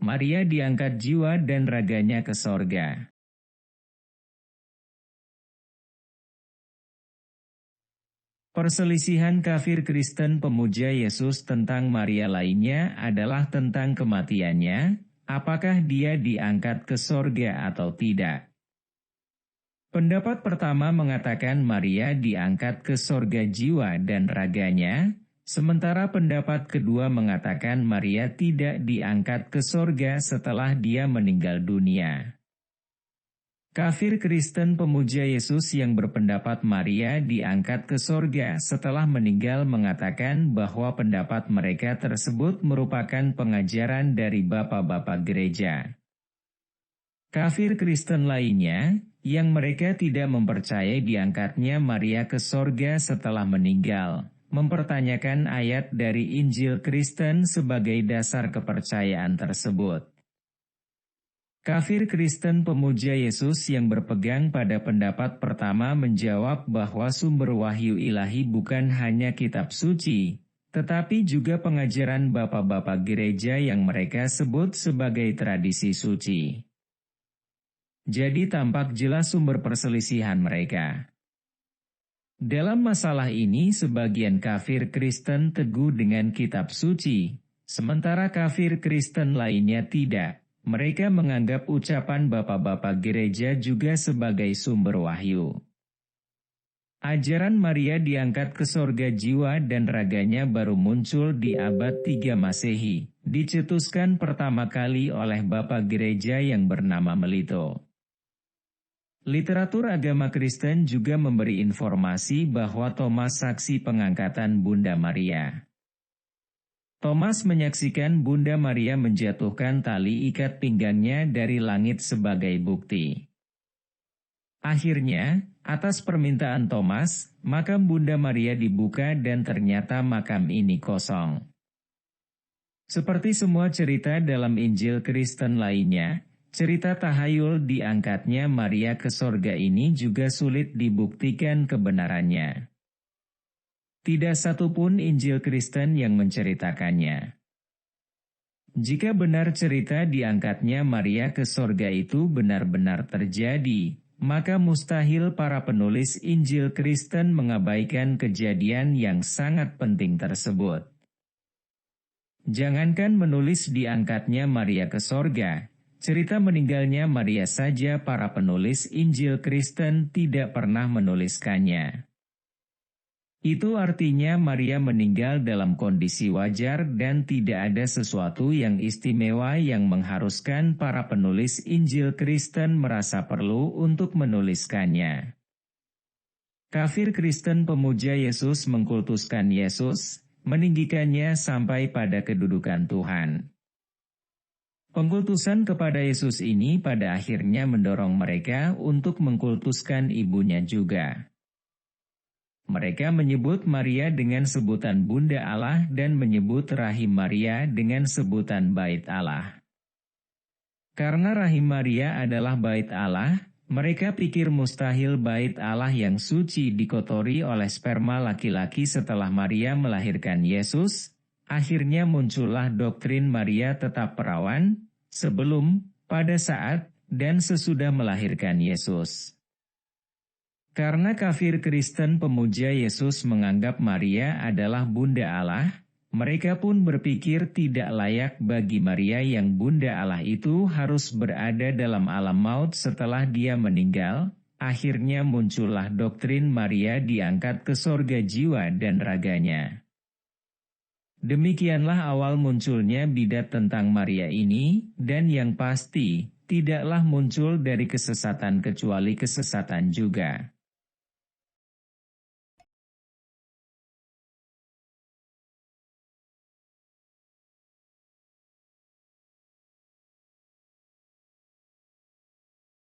Maria diangkat jiwa dan raganya ke sorga. Perselisihan kafir Kristen pemuja Yesus tentang Maria lainnya adalah tentang kematiannya, apakah dia diangkat ke sorga atau tidak. Pendapat pertama mengatakan Maria diangkat ke sorga jiwa dan raganya, sementara pendapat kedua mengatakan Maria tidak diangkat ke sorga setelah dia meninggal dunia. Kafir Kristen pemuja Yesus yang berpendapat Maria diangkat ke sorga setelah meninggal mengatakan bahwa pendapat mereka tersebut merupakan pengajaran dari bapak-bapak gereja. Kafir Kristen lainnya, yang mereka tidak mempercayai diangkatnya Maria ke sorga setelah meninggal, mempertanyakan ayat dari Injil Kristen sebagai dasar kepercayaan tersebut. Kafir Kristen pemuja Yesus yang berpegang pada pendapat pertama menjawab bahwa sumber wahyu ilahi bukan hanya kitab suci, tetapi juga pengajaran bapak-bapak gereja yang mereka sebut sebagai tradisi suci. Jadi tampak jelas sumber perselisihan mereka. Dalam masalah ini sebagian kafir Kristen teguh dengan kitab suci, sementara kafir Kristen lainnya tidak. Mereka menganggap ucapan bapak-bapak gereja juga sebagai sumber wahyu. Ajaran Maria diangkat ke sorga jiwa dan raganya baru muncul di abad 3 Masehi, dicetuskan pertama kali oleh bapak gereja yang bernama Melito. Literatur agama Kristen juga memberi informasi bahwa Thomas saksi pengangkatan Bunda Maria. Thomas menyaksikan Bunda Maria menjatuhkan tali ikat pinggangnya dari langit sebagai bukti. Akhirnya, atas permintaan Thomas, makam Bunda Maria dibuka dan ternyata makam ini kosong. Seperti semua cerita dalam Injil Kristen lainnya, cerita tahayul diangkatnya Maria ke sorga ini juga sulit dibuktikan kebenarannya. Tidak satupun Injil Kristen yang menceritakannya. Jika benar cerita diangkatnya Maria ke sorga itu benar-benar terjadi, maka mustahil para penulis Injil Kristen mengabaikan kejadian yang sangat penting tersebut. Jangankan menulis diangkatnya Maria ke sorga, cerita meninggalnya Maria saja para penulis Injil Kristen tidak pernah menuliskannya. Itu artinya Maria meninggal dalam kondisi wajar dan tidak ada sesuatu yang istimewa yang mengharuskan para penulis Injil Kristen merasa perlu untuk menuliskannya. Kafir Kristen pemuja Yesus mengkultuskan Yesus, meninggikannya sampai pada kedudukan Tuhan. Pengkultusan kepada Yesus ini pada akhirnya mendorong mereka untuk mengkultuskan ibunya juga. Mereka menyebut Maria dengan sebutan Bunda Allah dan menyebut rahim Maria dengan sebutan Bait Allah. Karena rahim Maria adalah Bait Allah, mereka pikir mustahil Bait Allah yang suci dikotori oleh sperma laki-laki setelah Maria melahirkan Yesus. Akhirnya muncullah doktrin Maria tetap perawan, sebelum, pada saat, dan sesudah melahirkan Yesus. Karena kafir Kristen pemuja Yesus menganggap Maria adalah Bunda Allah, mereka pun berpikir tidak layak bagi Maria yang Bunda Allah itu harus berada dalam alam maut setelah dia meninggal. Akhirnya muncullah doktrin Maria diangkat ke sorga jiwa dan raganya. Demikianlah awal munculnya bidat tentang Maria ini, dan yang pasti, tidaklah muncul dari kesesatan kecuali kesesatan juga.